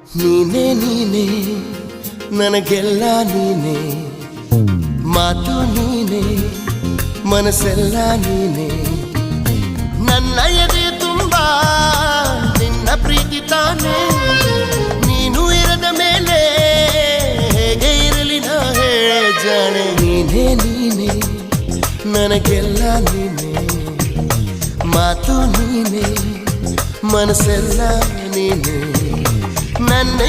ನೀನೇ ನೀನೇ ನನಗೆಲ್ಲ ನೀನೇ, ಮಾತು ನೀನೇ ಮನಸ್ಸೆಲ್ಲ ನೀನೇ. ನನ್ನ ಎದೆ ತುಂಬ ನಿನ್ನ ಪ್ರೀತಿ ತಾನೇ, ನೀನು ಇರದ ಮೇಲೆ ಹೇಗೆ ಇರಲಿ ನಾ ಹೇಳ ಜಾಣೆ. ನೀನೇ ನೀನೇ ನನಗೆಲ್ಲ ನೀನೇ, ಮಾತು ನೀನೇ ಮನಸ್ಸೆಲ್ಲ ನೀನೇ. ನನ್ನ